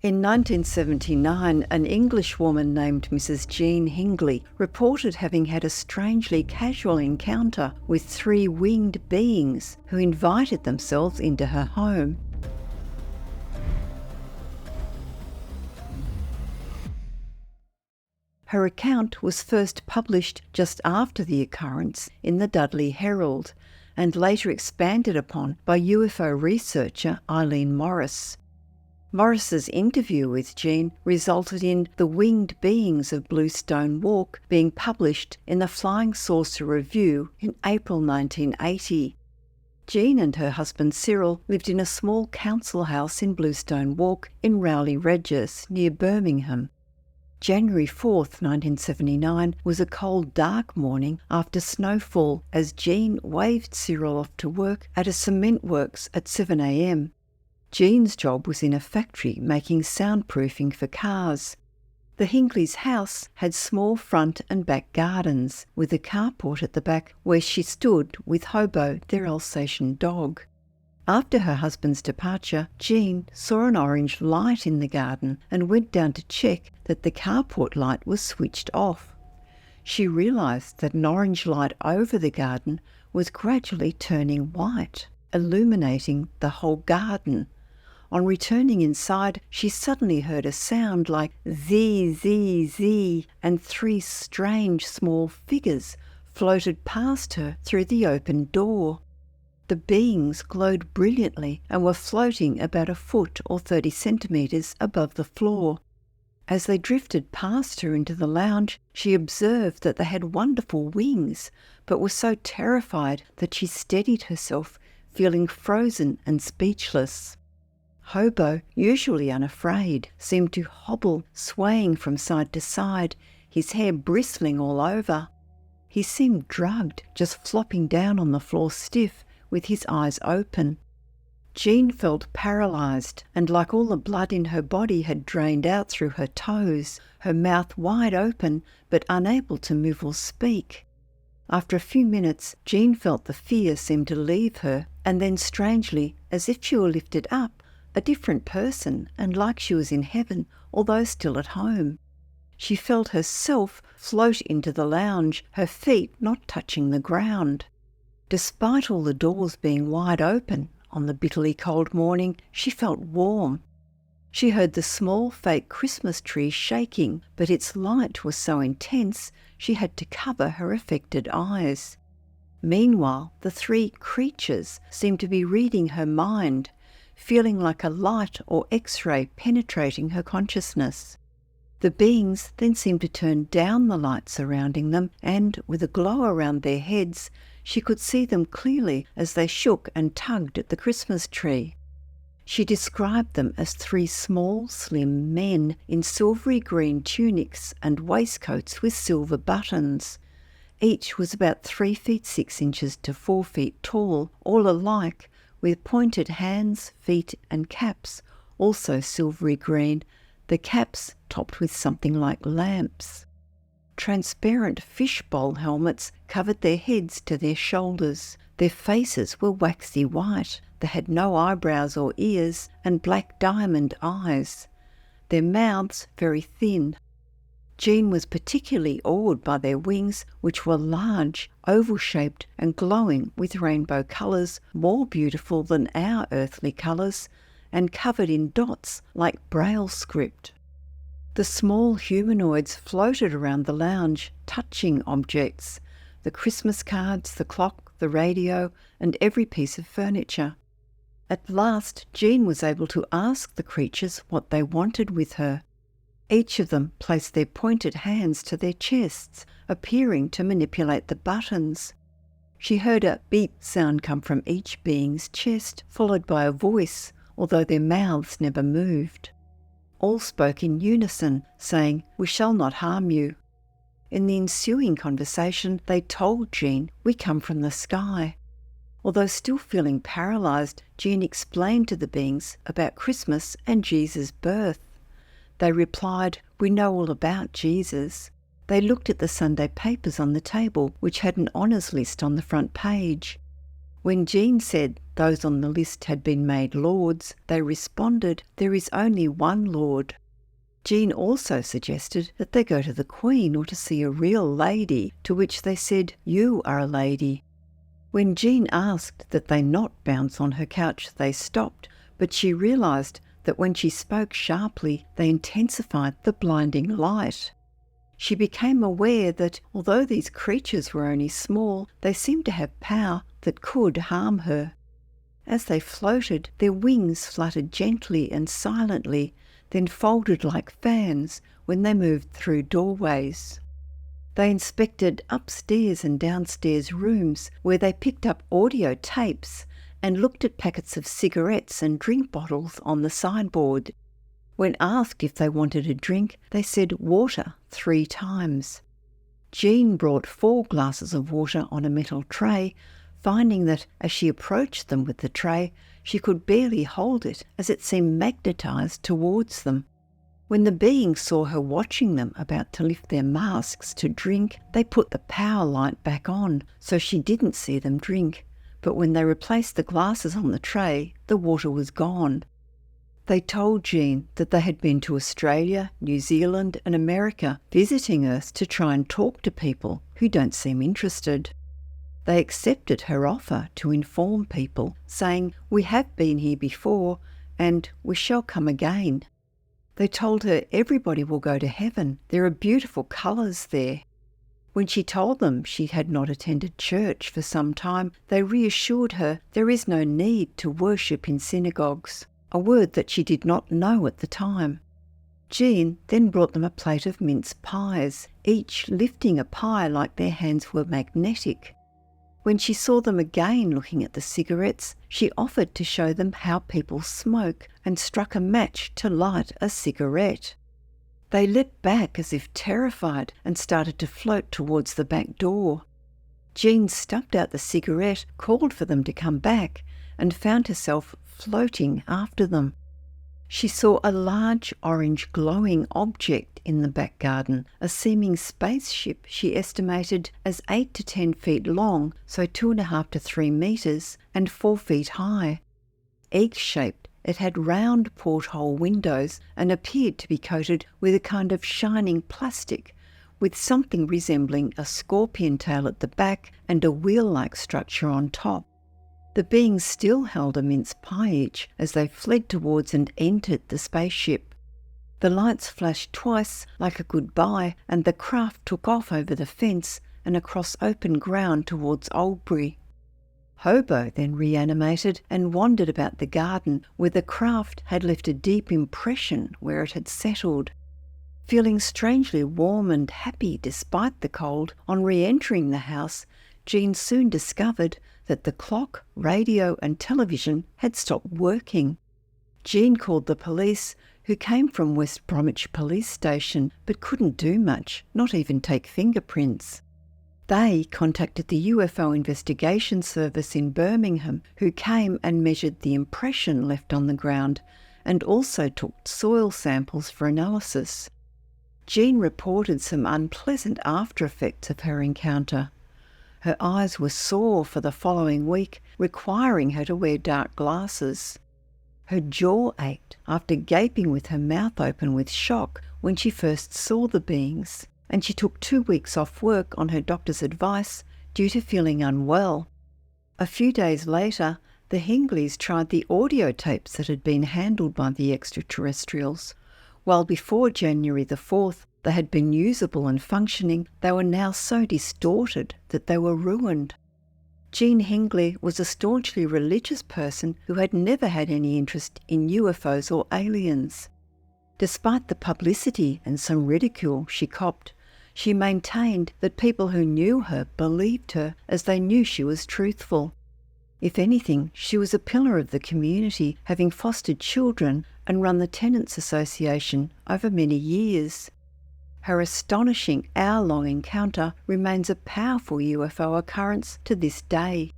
In 1979, an English woman named Mrs. Jean Hingley reported having had a strangely casual encounter with 3 winged beings who invited themselves into her home. Her account was first published just after the occurrence in the Dudley Herald, and later expanded upon by UFO researcher Eileen Morris. Morris's interview with Jean resulted in The Winged Beings of Bluestone Walk being published in the Flying Saucer Review in April 1980. Jean and her husband Cyril lived in a small council house in Bluestone Walk in Rowley Regis, near Birmingham. January 4th, 1979 was a cold, dark morning after snowfall as Jean waved Cyril off to work at a cement works at 7 a.m. Jean's job was in a factory making soundproofing for cars. The Hingley's house had small front and back gardens, with a carport at the back where she stood with Hobo, their Alsatian dog. After her husband's departure, Jean saw an orange light in the garden and went down to check that the carport light was switched off. She realised that an orange light over the garden was gradually turning white, illuminating the whole garden. On returning inside, she suddenly heard a sound like zee, zee, zee, and 3 strange small figures floated past her through the open door. The beings glowed brilliantly and were floating about a foot or 30 centimetres above the floor. As they drifted past her into the lounge, she observed that they had wonderful wings, but were so terrified that she steadied herself, feeling frozen and speechless. Hobo, usually unafraid, seemed to hobble, swaying from side to side, his hair bristling all over. He seemed drugged, just flopping down on the floor stiff, with his eyes open. Jean felt paralysed, and like all the blood in her body had drained out through her toes, her mouth wide open but unable to move or speak. After a few minutes, Jean felt the fear seem to leave her, and then strangely, as if she were lifted up, a different person, and like she was in heaven, although still at home. She felt herself float into the lounge, her feet not touching the ground. Despite all the doors being wide open, on the bitterly cold morning, she felt warm. She heard the small fake Christmas tree shaking, but its light was so intense she had to cover her affected eyes. Meanwhile, the 3 creatures seemed to be reading her mind, feeling like a light or X-ray penetrating her consciousness. The beings then seemed to turn down the light surrounding them, and, with a glow around their heads, she could see them clearly as they shook and tugged at the Christmas tree. She described them as 3 small, slim men in silvery green tunics and waistcoats with silver buttons. Each was about 3 feet 6 inches to 4 feet tall, all alike, with pointed hands, feet and caps, also silvery green, the caps topped with something like lamps. Transparent fishbowl helmets covered their heads to their shoulders. Their faces were waxy white. They had no eyebrows or ears and black diamond eyes. Their mouths very thin. Jean was particularly awed by their wings, which were large, oval-shaped and glowing with rainbow colours, more beautiful than our earthly colours, and covered in dots like Braille script. The small humanoids floated around the lounge, touching objects, the Christmas cards, the clock, the radio, and every piece of furniture. At last, Jean was able to ask the creatures what they wanted with her. Each of them placed their pointed hands to their chests, appearing to manipulate the buttons. She heard a beep sound come from each being's chest, followed by a voice, although their mouths never moved. All spoke in unison, saying, "We shall not harm you." In the ensuing conversation, they told Jean, "We come from the sky." Although still feeling paralysed, Jean explained to the beings about Christmas and Jesus' birth. They replied, "We know all about Jesus." They looked at the Sunday papers on the table, which had an honours list on the front page. When Jean said those on the list had been made lords, they responded, "There is only one lord." Jean also suggested that they go to the Queen or to see a real lady, to which they said, "You are a lady." When Jean asked that they not bounce on her couch, they stopped, but she realised that when she spoke sharply, they intensified the blinding light. She became aware that, although these creatures were only small, they seemed to have power that could harm her. As they floated, their wings fluttered gently and silently, then folded like fans when they moved through doorways. They inspected upstairs and downstairs rooms where they picked up audio tapes and looked at packets of cigarettes and drink bottles on the sideboard. When asked if they wanted a drink, they said water 3 times. Jean brought 4 glasses of water on a metal tray, finding that as she approached them with the tray, she could barely hold it as it seemed magnetised towards them. When the beings saw her watching them about to lift their masks to drink, they put the power light back on so she didn't see them drink, but when they replaced the glasses on the tray, the water was gone. They told Jean that they had been to Australia, New Zealand and America visiting Earth to try and talk to people who don't seem interested. They accepted her offer to inform people, saying, "We have been here before and we shall come again." They told her everybody will go to heaven. There are beautiful colours there. When she told them she had not attended church for some time, they reassured her there is no need to worship in synagogues, a word that she did not know at the time. Jean then brought them a plate of mince pies, each lifting a pie like their hands were magnetic. When she saw them again looking at the cigarettes, she offered to show them how people smoke and struck a match to light a cigarette. They leapt back as if terrified and started to float towards the back door. Jean stubbed out the cigarette, called for them to come back, and found herself floating after them. She saw a large orange glowing object in the back garden, a seeming spaceship she estimated as 8 to 10 feet long, so 2.5 to 3 metres, and 4 feet high. Egg-shaped, it had round porthole windows and appeared to be coated with a kind of shining plastic, with something resembling a scorpion tail at the back and a wheel-like structure on top. The beings still held a mince pie each as they fled towards and entered the spaceship. The lights flashed twice like a goodbye, and the craft took off over the fence and across open ground towards Oldbury. Hobo then reanimated and wandered about the garden where the craft had left a deep impression where it had settled. Feeling strangely warm and happy despite the cold, on re-entering the house, Jean soon discovered that the clock, radio and television had stopped working. Jean called the police, who came from West Bromwich Police Station but couldn't do much, not even take fingerprints. They contacted the UFO Investigation Service in Birmingham, who came and measured the impression left on the ground and also took soil samples for analysis. Jean reported some unpleasant after effects of her encounter. Her eyes were sore for the following week, requiring her to wear dark glasses. Her jaw ached after gaping with her mouth open with shock when she first saw the beings, and she took 2 weeks off work on her doctor's advice due to feeling unwell. A few days later, the Hingleys tried the audio tapes that had been handled by the extraterrestrials. While before January the 4th they had been usable and functioning, they were now so distorted that they were ruined. Jean Hingley was a staunchly religious person who had never had any interest in UFOs or aliens. Despite the publicity and some ridicule she copped, she maintained that people who knew her believed her as they knew she was truthful. If anything, she was a pillar of the community, having fostered children and run the Tenants Association over many years. Her astonishing hour-long encounter remains a powerful UFO occurrence to this day.